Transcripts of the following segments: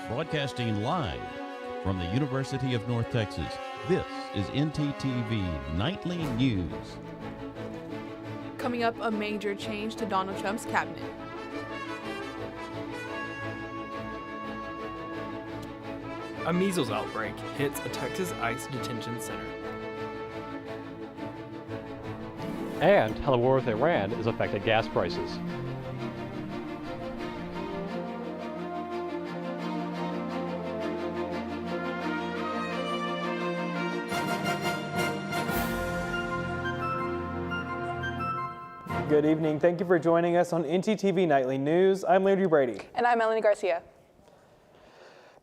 Broadcasting live from the University of North Texas, this is NTTV Nightly News. Coming up, a major change to Donald Trump's cabinet. A measles outbreak hits a Texas ICE Detention Center. And how the war with Iran is affecting gas prices. Good evening. Thank you for joining us on NTTV Nightly News. I'm Landry Brady. And I'm Melanie Garcia.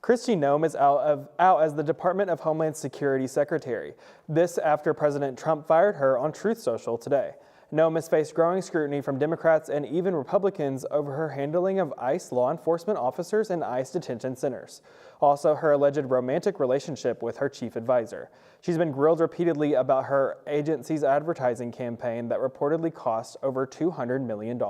Kristi Noem is out as the Department of Homeland Security Secretary. This after President Trump fired her on Truth Social today. Noem has faced growing scrutiny from Democrats and even Republicans over her handling of ICE law enforcement officers and ICE detention centers. Also, her alleged romantic relationship with her chief advisor. She's been grilled repeatedly about her agency's advertising campaign that reportedly cost over $200 million.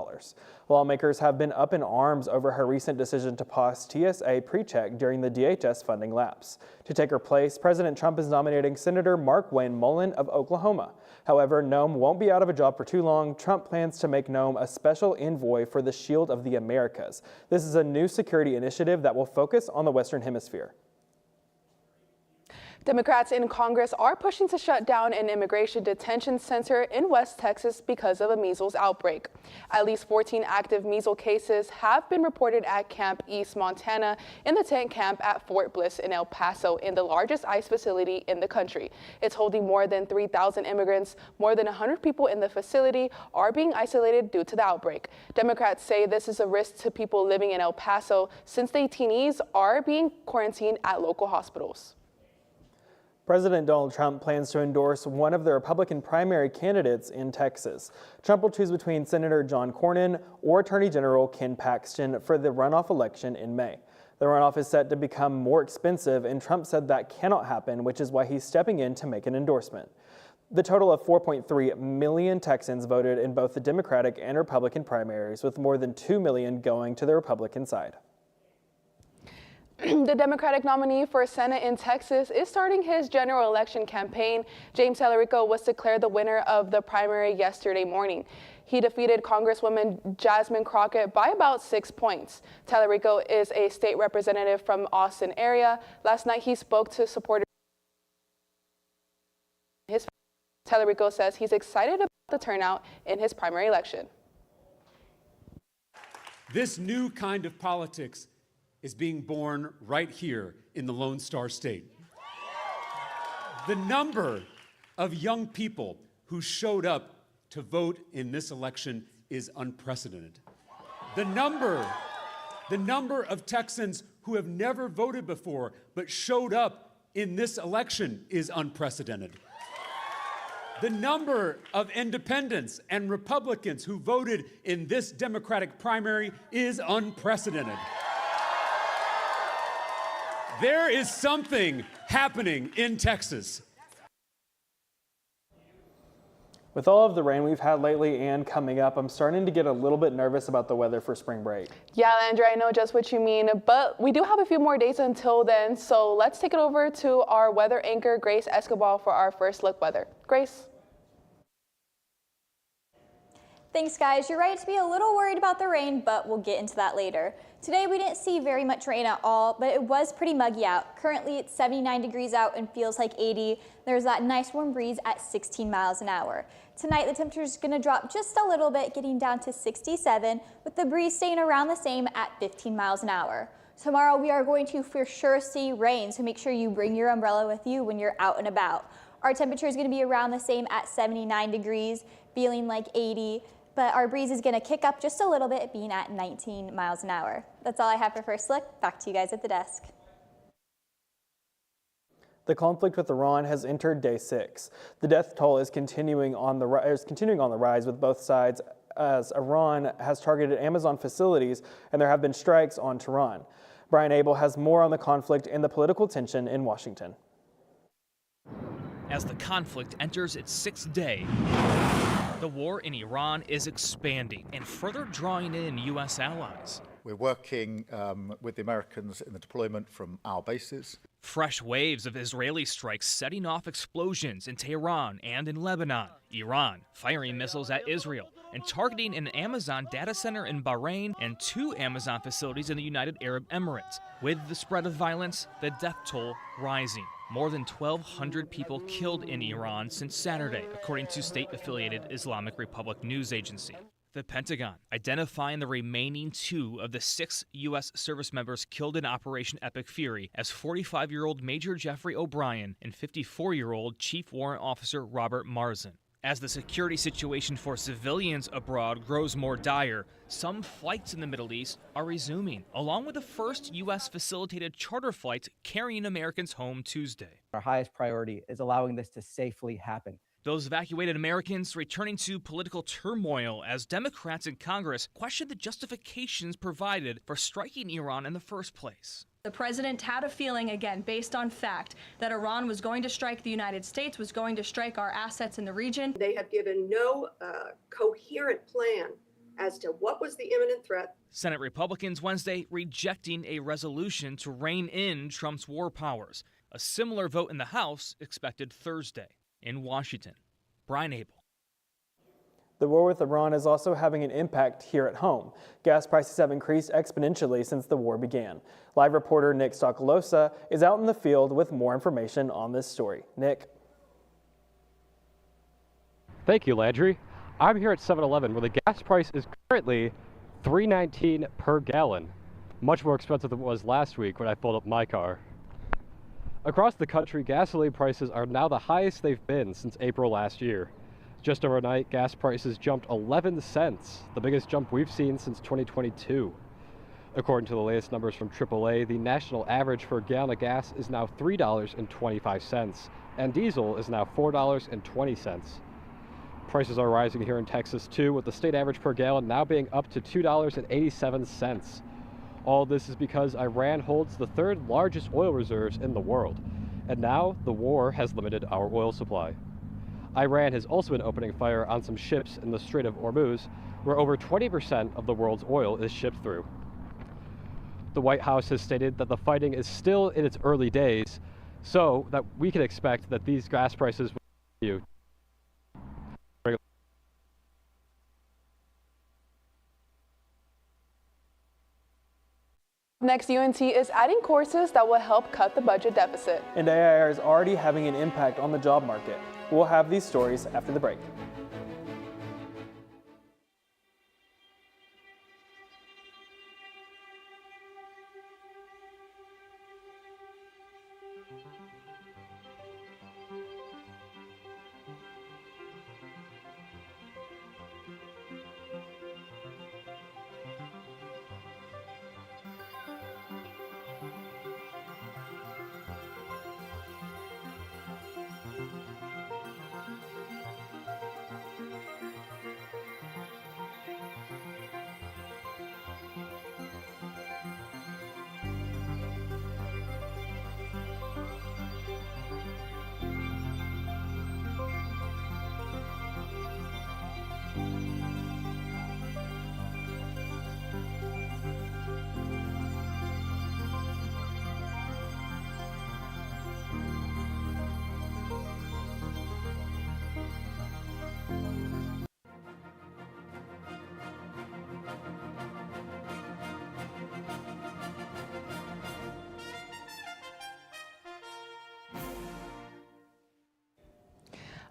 Lawmakers have been up in arms over her recent decision to pause TSA pre-check during the DHS funding lapse. To take her place, President Trump is nominating Senator Markwayne Mullin of Oklahoma. However, Noem won't be out of a job for too long. Trump plans to make Noem a special envoy for the Shield of the Americas. This is a new security initiative that will focus on the Western Hemisphere. Democrats in Congress are pushing to shut down an immigration detention center in West Texas because of a measles outbreak. At least 14 active measles cases have been reported at Camp East Montana in the tent camp at Fort Bliss in El Paso, in the largest ICE facility in the country. It's holding more than 3,000 immigrants. More than 100 people in the facility are being isolated due to the outbreak. Democrats say this is a risk to people living in El Paso since the detainees are being quarantined at local hospitals. President Donald Trump plans to endorse one of the Republican primary candidates in Texas. Trump will choose between Senator John Cornyn or Attorney General Ken Paxton for the runoff election in May. The runoff is set to become more expensive, and Trump said that cannot happen, which is why he's stepping in to make an endorsement. The total of 4.3 million Texans voted in both the Democratic and Republican primaries, with more than 2 million going to the Republican side. The Democratic nominee for Senate in Texas is starting his general election campaign. James Talarico was declared the winner of the primary yesterday morning. He defeated Congresswoman Jasmine Crockett by about 6 points. Talarico is a state representative from Austin area. Last night he spoke to supporters. Talarico says he's excited about the turnout in his primary election. This new kind of politics is being born right here in the Lone Star State. The number of young people who showed up to vote in this election is unprecedented. The number of Texans who have never voted before but showed up in this election is unprecedented. The number of independents and Republicans who voted in this Democratic primary is unprecedented. There is something happening in Texas. With all of the rain we've had lately and coming up, I'm starting to get a little bit nervous about the weather for spring break. Yeah, Landry, I know just what you mean, but we do have a few more days until then, so let's take it over to our weather anchor, Grace Escobar, for our first look weather. Grace? Thanks, guys. You're right to be a little worried about the rain, but we'll get into that later. Today, we didn't see very much rain at all, but it was pretty muggy out. Currently, it's 79 degrees out and feels like 80. There's that nice warm breeze at 16 miles an hour. Tonight, the temperature is going to drop just a little bit, getting down to 67, with the breeze staying around the same at 15 miles an hour. Tomorrow, we are going to for sure see rain, so make sure you bring your umbrella with you when you're out and about. Our temperature is going to be around the same at 79 degrees, feeling like 80. But our breeze is going to kick up just a little bit, being at 19 miles an hour. That's all I have for First Look. Back to you guys at the desk. The conflict with Iran has entered day 6. The death toll is continuing on the rise with both sides, as Iran has targeted Amazon facilities and there have been strikes on Tehran. Brian Abel has more on the conflict and the political tension in Washington. As the conflict enters its 6th day, the war in Iran is expanding and further drawing in U.S. allies. We're working with the Americans in the deployment from our bases. Fresh waves of Israeli strikes setting off explosions in Tehran and in Lebanon. Iran firing missiles at Israel and targeting an Amazon data center in Bahrain and 2 Amazon facilities in the United Arab Emirates. With the spread of violence, the death toll rising. More than 1,200 people killed in Iran since Saturday, according to state-affiliated Islamic Republic news agency. The Pentagon identifying the remaining 2 of the 6 U.S. service members killed in Operation Epic Fury as 45-year-old Major Jeffrey O'Brien and 54-year-old Chief Warrant Officer Robert Marzin. As the security situation for civilians abroad grows more dire, some flights in the Middle East are resuming, along with the first U.S. facilitated charter flights carrying Americans home Tuesday. Our highest priority is allowing this to safely happen. Those evacuated Americans returning to political turmoil as Democrats in Congress question the justifications provided for striking Iran in the first place. The president had a feeling, again, based on fact, that Iran was going to strike the United States, was going to strike our assets in the region. They have given no coherent plan as to what was the imminent threat. Senate Republicans Wednesday rejecting a resolution to rein in Trump's war powers. A similar vote in the House expected Thursday. In Washington, Brian Abel. The war with Iran is also having an impact here at home. Gas prices have increased exponentially since the war began. Live reporter Nick Stoccolosa is out in the field with more information on this story. Nick. Thank you, Landry. I'm here at 7-Eleven where the gas price is currently $3.19 per gallon. Much more expensive than it was last week when I filled up my car. Across the country, gasoline prices are now the highest they've been since April last year. Just overnight, gas prices jumped 11 cents, the biggest jump we've seen since 2022. According to the latest numbers from AAA, the national average for a gallon of gas is now $3.25, and diesel is now $4.20. Prices are rising here in Texas too, with the state average per gallon now being up to $2.87. All this is because Iran holds the 3rd largest oil reserves in the world, and now the war has limited our oil supply. Iran has also been opening fire on some ships in the Strait of Hormuz, where over 20% of the world's oil is shipped through. The White House has stated that the fighting is still in its early days, so that we can expect that these gas prices will continue. Next, UNT is adding courses that will help cut the budget deficit. And AIR is already having an impact on the job market. We'll have these stories after the break.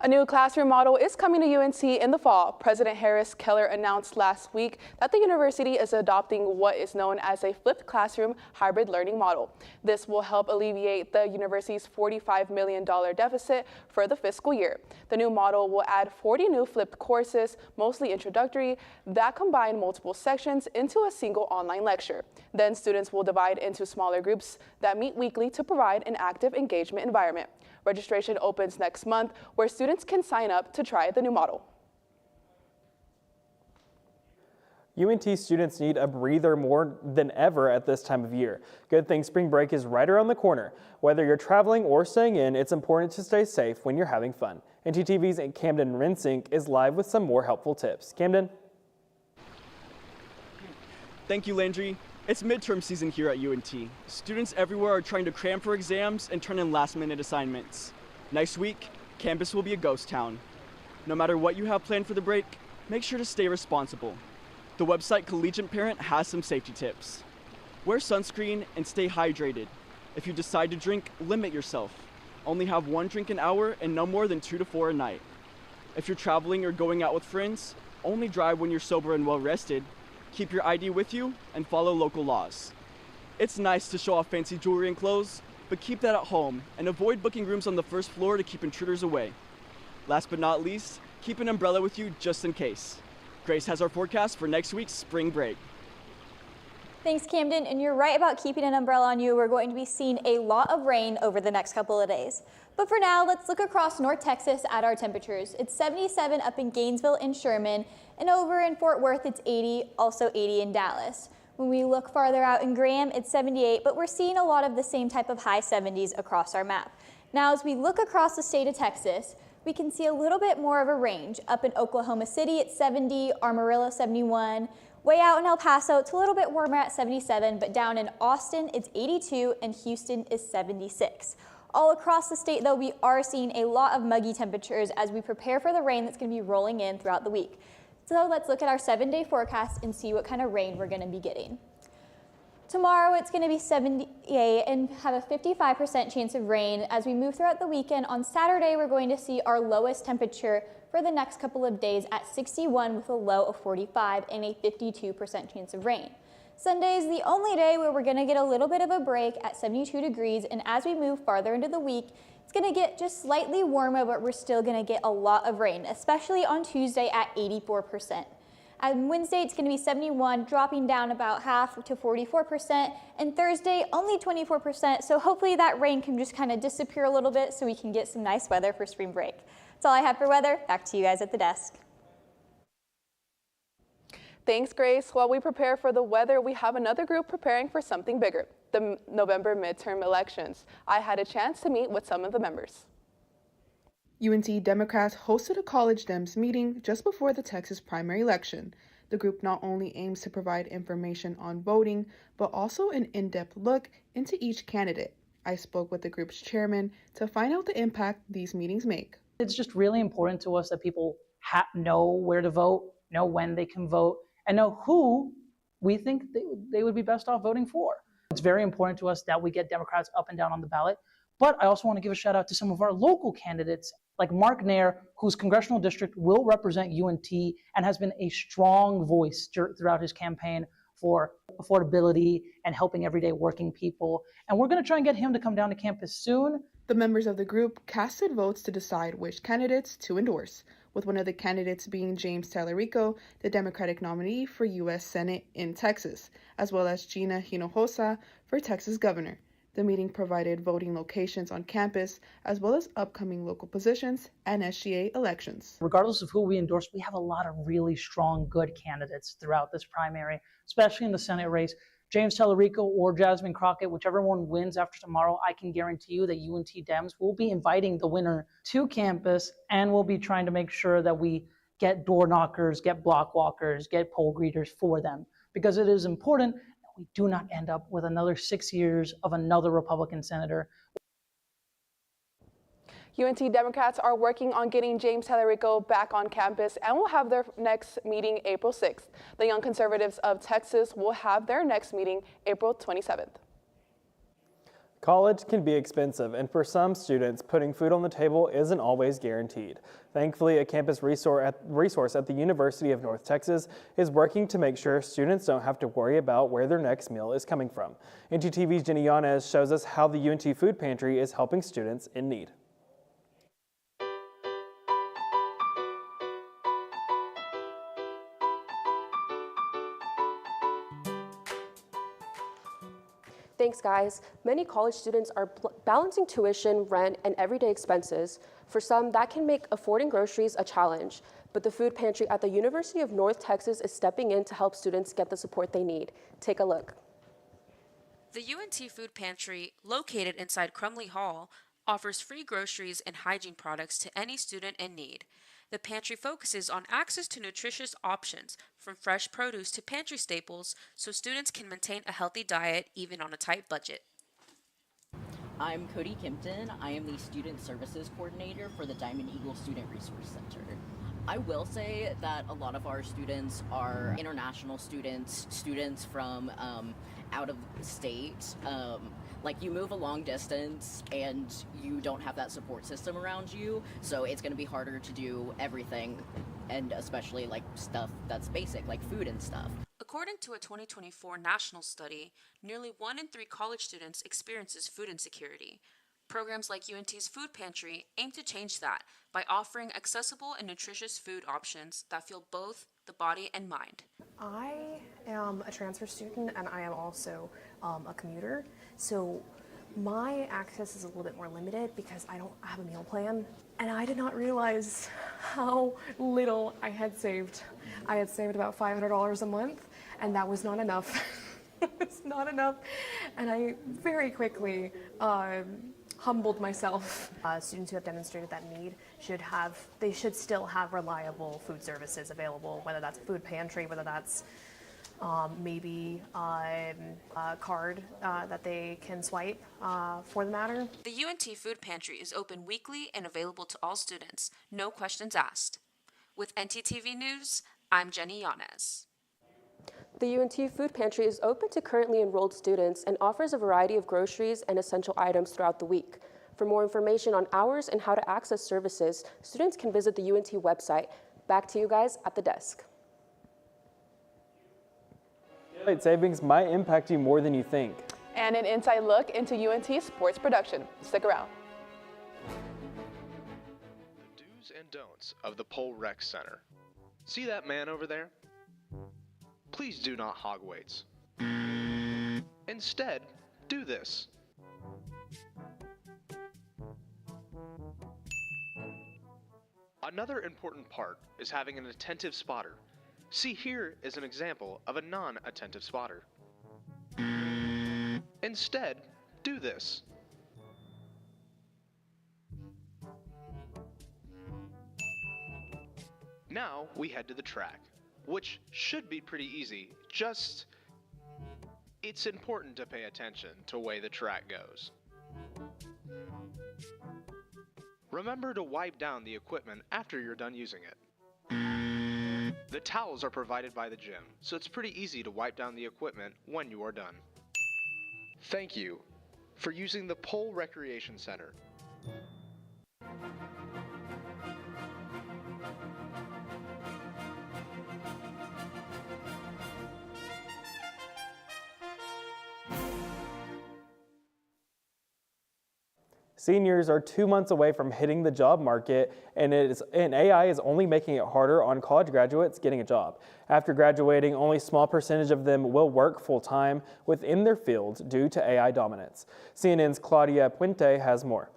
A new classroom model is coming to UNC in the fall. President Harris Keller announced last week that the university is adopting what is known as a flipped classroom hybrid learning model. This will help alleviate the university's $45 million deficit for the fiscal year. The new model will add 40 new flipped courses, mostly introductory, that combine multiple sections into a single online lecture. Then students will divide into smaller groups that meet weekly to provide an active engagement environment. Registration opens next month, where students can sign up to try the new model. UNT students need a breather more than ever at this time of year. Good thing spring break is right around the corner. Whether you're traveling or staying in, it's important to stay safe when you're having fun. NTTV's Camden Rinsink is live with some more helpful tips. Camden? Thank you, Landry. It's midterm season here at UNT. Students everywhere are trying to cram for exams and turn in last-minute assignments. Next week, campus will be a ghost town. No matter what you have planned for the break, make sure to stay responsible. The website Collegiate Parent has some safety tips. Wear sunscreen and stay hydrated. If you decide to drink, limit yourself. Only have 1 drink an hour and no more than 2 to 4 a night. If you're traveling or going out with friends, only drive when you're sober and well rested. Keep your ID with you and follow local laws. It's nice to show off fancy jewelry and clothes, but keep that at home and avoid booking rooms on the first floor to keep intruders away. Last but not least, keep an umbrella with you just in case. Grace has our forecast for next week's spring break. Thanks, Camden, and you're right about keeping an umbrella on you. We're going to be seeing a lot of rain over the next couple of days. But for now, let's look across North Texas at our temperatures. It's 77 up in Gainesville and Sherman, and over in Fort Worth, it's 80, also 80 in Dallas. When we look farther out in Graham, it's 78, but we're seeing a lot of the same type of high 70s across our map. Now, as we look across the state of Texas, we can see a little bit more of a range. Up in Oklahoma City, it's 70, Amarillo, 71. Way out in El Paso, it's a little bit warmer at 77, but down in Austin, it's 82, and Houston is 76. All across the state, though, we are seeing a lot of muggy temperatures as we prepare for the rain that's going to be rolling in throughout the week. So let's look at our 7-day forecast and see what kind of rain we're going to be getting. Tomorrow, it's going to be 78 and have a 55% chance of rain. As we move throughout the weekend, on Saturday, we're going to see our lowest temperature for the next couple of days at 61 with a low of 45 and a 52% chance of rain. Sunday is the only day where we're going to get a little bit of a break at 72 degrees, and as we move farther into the week, it's going to get just slightly warmer, but we're still going to get a lot of rain, especially on Tuesday at 84%. On Wednesday, it's going to be 71, dropping down about half to 44%, and Thursday, only 24%, so hopefully that rain can just kind of disappear a little bit so we can get some nice weather for spring break. That's all I have for weather. Back to you guys at the desk. Thanks, Grace. While we prepare for the weather, we have another group preparing for something bigger, the November midterm elections. I had a chance to meet with some of the members. UNT Democrats hosted a College Dems meeting just before the Texas primary election. The group not only aims to provide information on voting, but also an in-depth look into each candidate. I spoke with the group's chairman to find out the impact these meetings make. It's just really important to us that people know where to vote, know when they can vote, and know who we think they would be best off voting for. It's very important to us that we get Democrats up and down on the ballot, but I also want to give a shout out to some of our local candidates, like Mark Nair, whose congressional district will represent UNT and has been a strong voice throughout his campaign for affordability and helping everyday working people. And we're going to try and get him to come down to campus soon. The members of the group casted votes to decide which candidates to endorse, with one of the candidates being James Talarico, the Democratic nominee for U.S. Senate in Texas, as well as Gina Hinojosa for Texas governor. The meeting provided voting locations on campus, as well as upcoming local positions and SGA elections. Regardless of who we endorse, we have a lot of really strong, good candidates throughout this primary, especially in the Senate race. James Talarico or Jasmine Crockett, whichever one wins after tomorrow, I can guarantee you that UNT Dems will be inviting the winner to campus, and we'll be trying to make sure that we get door knockers, get block walkers, get poll greeters for them, because it is important that we do not end up with another 6 years of another Republican senator. UNT Democrats are working on getting James Talarico back on campus and will have their next meeting April 6th. The Young Conservatives of Texas will have their next meeting April 27th. College can be expensive, and for some students, putting food on the table isn't always guaranteed. Thankfully, a campus resource at the University of North Texas is working to make sure students don't have to worry about where their next meal is coming from. NTTV's Jenny Yanez shows us how the UNT Food Pantry is helping students in need. Thanks, guys. Many college students are balancing tuition, rent, and everyday expenses. For some, that can make affording groceries a challenge, but the food pantry at the University of North Texas is stepping in to help students get the support they need. Take a look. The UNT Food Pantry, located inside Crumley Hall, offers free groceries and hygiene products to any student in need. The pantry focuses on access to nutritious options, from fresh produce to pantry staples, so students can maintain a healthy diet even on a tight budget. I'm Cody Kimpton. I am the Student Services Coordinator for the Diamond Eagle Student Resource Center. I will say that a lot of our students are international students, students from out of state. Like, you move a long distance and you don't have that support system around you, so it's going to be harder to do everything, and especially like stuff that's basic, like food and stuff. According to a 2024 national study, nearly 1 in 3 college students experiences food insecurity. Programs like UNT's Food Pantry aim to change that by offering accessible and nutritious food options that fuel both the body and mind. I am a transfer student and I am also a commuter, so my access is a little bit more limited because I don't have a meal plan, and I did not realize how little I had saved. I had saved about $500 a month, and that was not enough. It's not enough, and I very quickly humbled myself. Students who have demonstrated that need should still have reliable food services available, whether that's a food pantry, whether that's maybe a card that they can swipe for the matter. The UNT Food Pantry is open weekly and available to all students, no questions asked. With NTTV News, I'm Jenny Yanez. The UNT Food Pantry is open to currently enrolled students and offers a variety of groceries and essential items throughout the week. For more information on hours and how to access services, students can visit the UNT website. Back to you guys at the desk. Daylight savings might impact you more than you think. And an inside look into UNT sports production. Stick around. The do's and don'ts of the Pole Rec Center. See that man over there? Please do not hog weights. Instead, do this. Another important part is having an attentive spotter. See, here is an example of a non-attentive spotter. Instead, do this. Now we head to the track, which should be pretty easy, just it's important to pay attention to the way the track goes. Remember to wipe down the equipment after you're done using it. The towels are provided by the gym, so it's pretty easy to wipe down the equipment when you are done. Thank you for using the Pole Recreation Center. Seniors are 2 months away from hitting the job market, and AI is only making it harder on college graduates getting a job. After graduating, only a small percentage of them will work full-time within their fields due to AI dominance. CNN's Claudia Puente has more.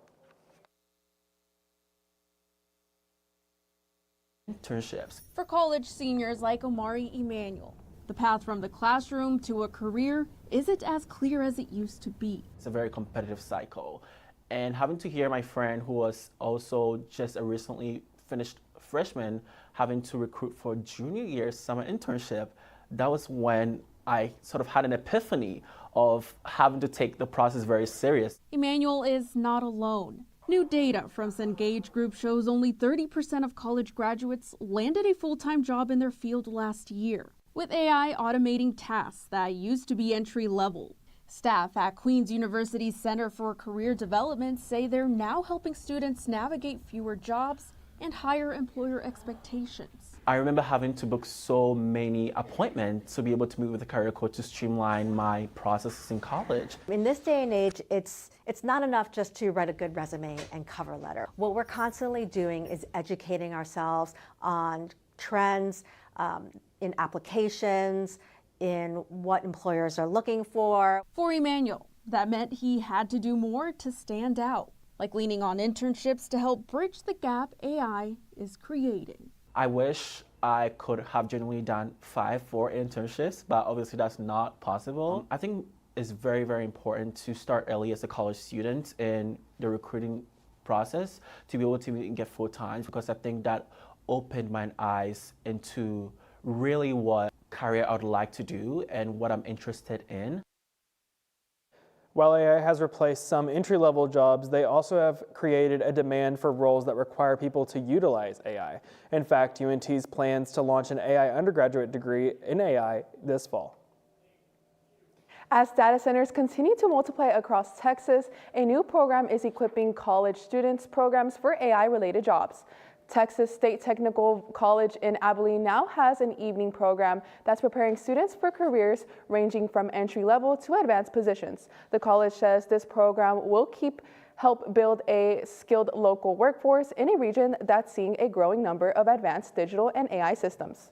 Internships. For college seniors like Omari Emmanuel, the path from the classroom to a career isn't as clear as it used to be. It's a very competitive cycle. And having to hear my friend, who was also just a recently finished freshman, having to recruit for junior year summer internship, that was when I sort of had an epiphany of having to take the process very serious. Emmanuel is not alone. New data from Cengage Group shows only 30% of college graduates landed a full-time job in their field last year, with AI automating tasks that used to be entry-level. Staff at Queen's University's Center for Career Development say they're now helping students navigate fewer jobs and higher employer expectations. I remember having to book so many appointments to be able to meet with a career coach to streamline my processes in college. In this day and age, it's not enough just to write a good resume and cover letter. What we're constantly doing is educating ourselves on trends in applications, in what employers are looking for. For Emmanuel, that meant he had to do more to stand out, like leaning on internships to help bridge the gap AI is creating. I wish I could have genuinely done 4 internships, but obviously that's not possible. I think it's very, very important to start early as a college student in the recruiting process to be able to get full time, because I think that opened my eyes into really what career I'd like to do and what I'm interested in. While AI has replaced some entry-level jobs, they also have created a demand for roles that require people to utilize AI. In fact, UNT's plans to launch an AI undergraduate degree in AI this fall. As data centers continue to multiply across Texas, a new program is equipping college students programs for AI-related jobs. Texas State Technical College in Abilene now has an evening program that's preparing students for careers ranging from entry-level to advanced positions. The college says this program will help build a skilled local workforce in a region that's seeing a growing number of advanced digital and AI systems.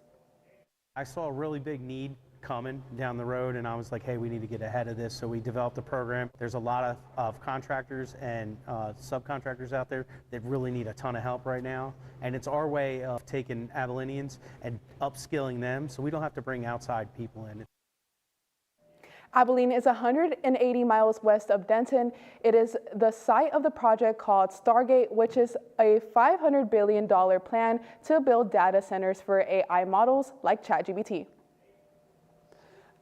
I saw a really big need coming down the road, and I was like, hey, we need to get ahead of this. So we developed a program. There's a lot of contractors and subcontractors out there that really need a ton of help right now. And it's our way of taking Abilenians and upskilling them so we don't have to bring outside people in. Abilene is 180 miles west of Denton. It is the site of the project called Stargate, which is a $500 billion plan to build data centers for AI models like ChatGPT.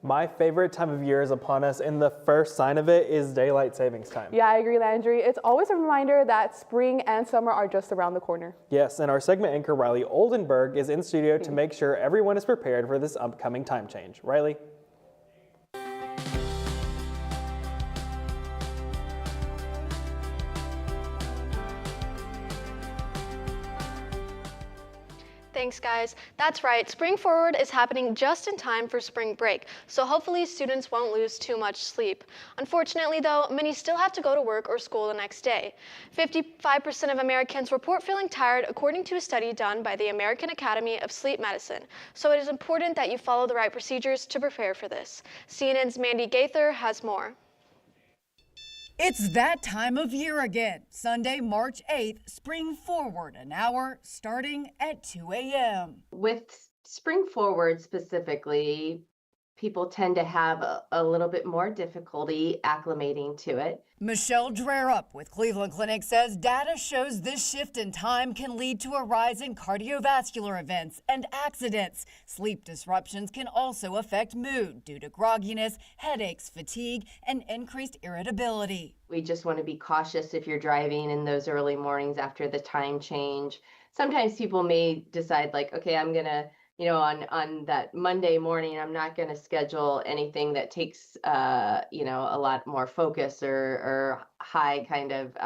My favorite time of year is upon us, and the first sign of it is daylight savings time. Yeah, I agree, Landry. It's always a reminder that spring and summer are just around the corner. Yes, and our segment anchor, Riley Oldenburg, is in studio to make sure everyone is prepared for this upcoming time change. Riley? Thanks, guys. That's right. Spring Forward is happening just in time for spring break, so hopefully students won't lose too much sleep. Unfortunately, though, many still have to go to work or school the next day. 55% of Americans report feeling tired, according to a study done by the American Academy of Sleep Medicine. So it is important that you follow the right procedures to prepare for this. CNN's Mandy Gaither has more. It's that time of year again. Sunday, March 8th, Spring Forward, an hour starting at 2 a.m. With Spring Forward specifically, people tend to have a little bit more difficulty acclimating to it. Michelle Drerup with Cleveland Clinic says data shows this shift in time can lead to a rise in cardiovascular events and accidents. Sleep disruptions can also affect mood due to grogginess, headaches, fatigue, and increased irritability. We just want to be cautious if you're driving in those early mornings after the time change. Sometimes people may decide like, okay, I'm going to on that Monday morning, I'm not going to schedule anything that takes, a lot more focus or high kind of,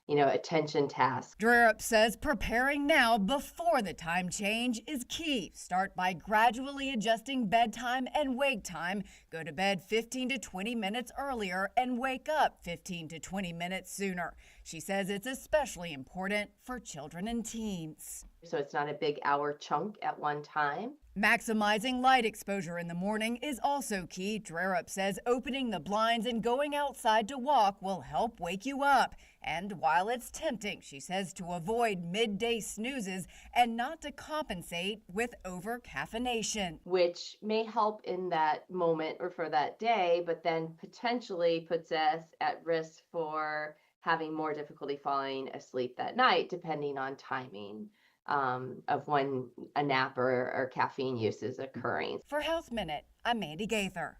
attention tasks. Drerup says preparing now before the time change is key. Start by gradually adjusting bedtime and wake time. Go to bed 15 to 20 minutes earlier and wake up 15 to 20 minutes sooner. She says it's especially important for children and teens. So it's not a big hour chunk at one time. Maximizing light exposure in the morning is also key. Drerup says opening the blinds and going outside to walk will help wake you up. And while it's tempting, she says to avoid midday snoozes and not to compensate with over-caffeination. Which may help in that moment or for that day, but then potentially puts us at risk for having more difficulty falling asleep that night, depending on timing of when a nap or caffeine use is occurring. For Health Minute, I'm Mandy Gaither.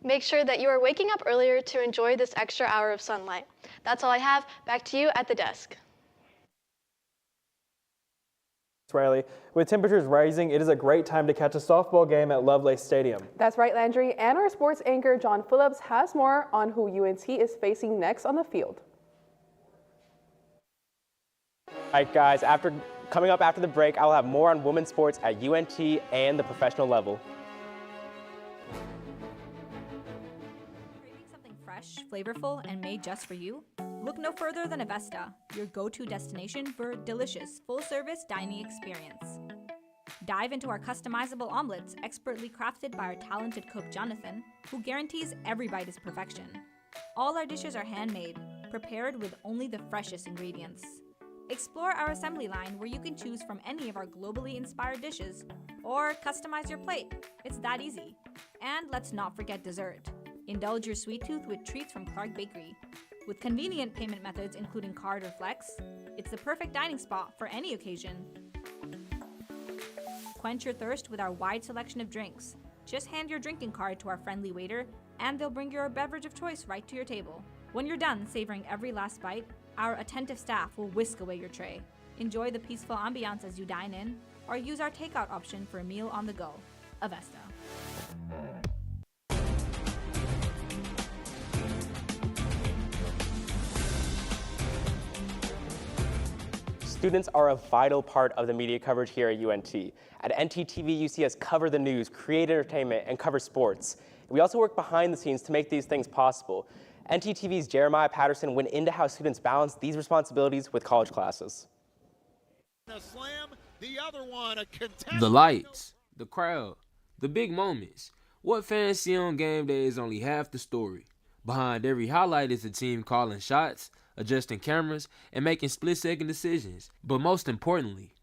Make sure that you are waking up earlier to enjoy this extra hour of sunlight. That's all I have. Back to you at the desk. Riley, with temperatures rising, it is a great time to catch a softball game at Lovelace Stadium. That's right, Landry. And our sports anchor, John Phillips, has more on who UNT is facing next on the field. All right, guys, coming up after the break, I'll have more on women's sports at UNT and the professional level. Craving something fresh, flavorful, and made just for you? Look no further than Avesta, your go-to destination for a delicious, full-service dining experience. Dive into our customizable omelets, expertly crafted by our talented cook Jonathan, who guarantees every bite is perfection. All our dishes are handmade, prepared with only the freshest ingredients. Explore our assembly line where you can choose from any of our globally inspired dishes or customize your plate. It's that easy. And let's not forget dessert. Indulge your sweet tooth with treats from Clark Bakery. With convenient payment methods including card or flex, it's the perfect dining spot for any occasion. Quench your thirst with our wide selection of drinks. Just hand your drinking card to our friendly waiter, and they'll bring your beverage of choice right to your table. When you're done savoring every last bite, our attentive staff will whisk away your tray. Enjoy the peaceful ambiance as you dine in, or use our takeout option for a meal on the go. Avesta. Students are a vital part of the media coverage here at UNT. At NTTV, you see us cover the news, create entertainment, and cover sports. We also work behind the scenes to make these things possible. NTTV's Jeremiah Patterson went into how students balance these responsibilities with college classes. The lights, the crowd, the big moments. What fans see on game day is only half the story. Behind every highlight is a team calling shots, adjusting cameras, and making split-second decisions. But most importantly,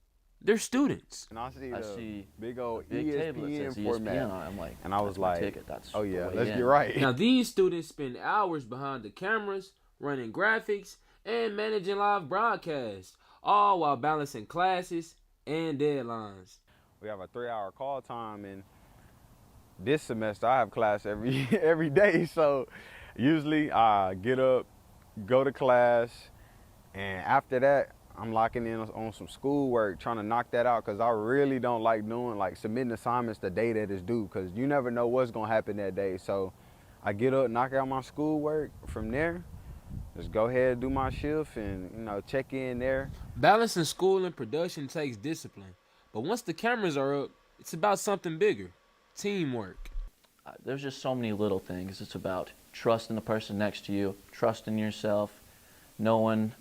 they're students. And I see big old table that says ESPN format. I'm like, and I was like, ticket. That's oh yeah, the way let's in. get right. Now these students spend hours behind the cameras, running graphics, and managing live broadcasts, all while balancing classes and deadlines. We have a 3-hour call time, and this semester I have class every day. So usually I get up, go to class, and after that I'm locking in on some schoolwork, trying to knock that out, because I really don't like submitting assignments the day that it's due, because you never know what's going to happen that day. So I get up, knock out my schoolwork. From there, just go ahead and do my shift and check in there. Balancing school and production takes discipline, but once the cameras are up, it's about something bigger: teamwork. There's just so many little things. It's about trusting the person next to you, trusting yourself, knowing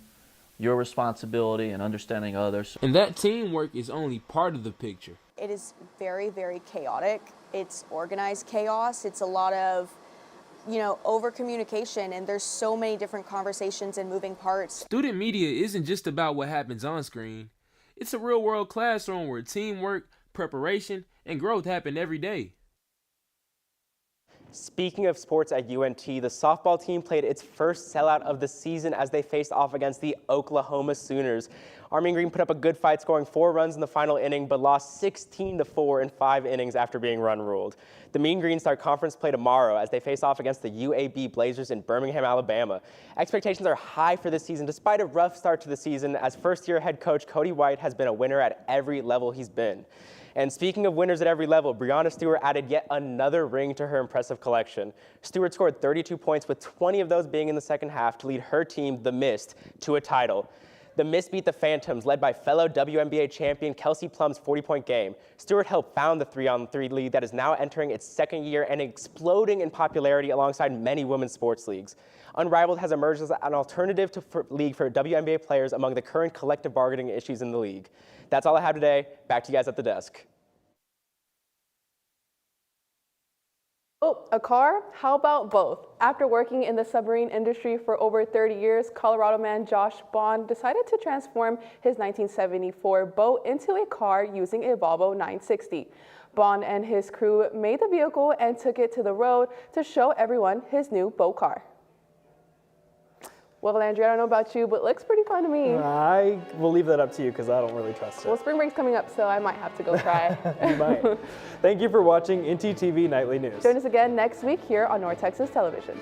your responsibility and understanding others. And that teamwork is only part of the picture. It is very, very chaotic. It's organized chaos. It's a lot of, over communication, and there's so many different conversations and moving parts. Student media isn't just about what happens on screen. It's a real world classroom where teamwork, preparation, and growth happen every day. Speaking of sports at UNT, the softball team played its first sellout of the season as they faced off against the Oklahoma Sooners. Army Green put up a good fight, scoring 4 runs in the final inning, but lost 16-4 in 5 innings after being run-ruled. The Mean Green start conference play tomorrow as they face off against the UAB Blazers in Birmingham, Alabama. Expectations are high for this season, despite a rough start to the season, as first-year head coach Cody White has been a winner at every level he's been. And speaking of winners at every level, Brianna Stewart added yet another ring to her impressive collection. Stewart scored 32 points, with 20 of those being in the second half, to lead her team, the Mist, to a title. The Mist beat the Phantoms, led by fellow WNBA champion Kelsey Plum's 40-point game. Stewart helped found the 3-on-3 league that is now entering its second year and exploding in popularity alongside many women's sports leagues. Unrivaled has emerged as an alternative to league for WNBA players among the current collective bargaining issues in the league. That's all I have today. Back to you guys at the desk. Oh, a car? How about both? After working in the submarine industry for over 30 years, Colorado man Josh Bond decided to transform his 1974 boat into a car using a Volvo 960. Bond and his crew made the vehicle and took it to the road to show everyone his new boat car. Well, Landry, I don't know about you, but it looks pretty fun to me. I will leave that up to you because I don't really trust it. Well, spring break's coming up, so I might have to go try. You might. Thank you for watching NTTV Nightly News. Join us again next week here on North Texas Television.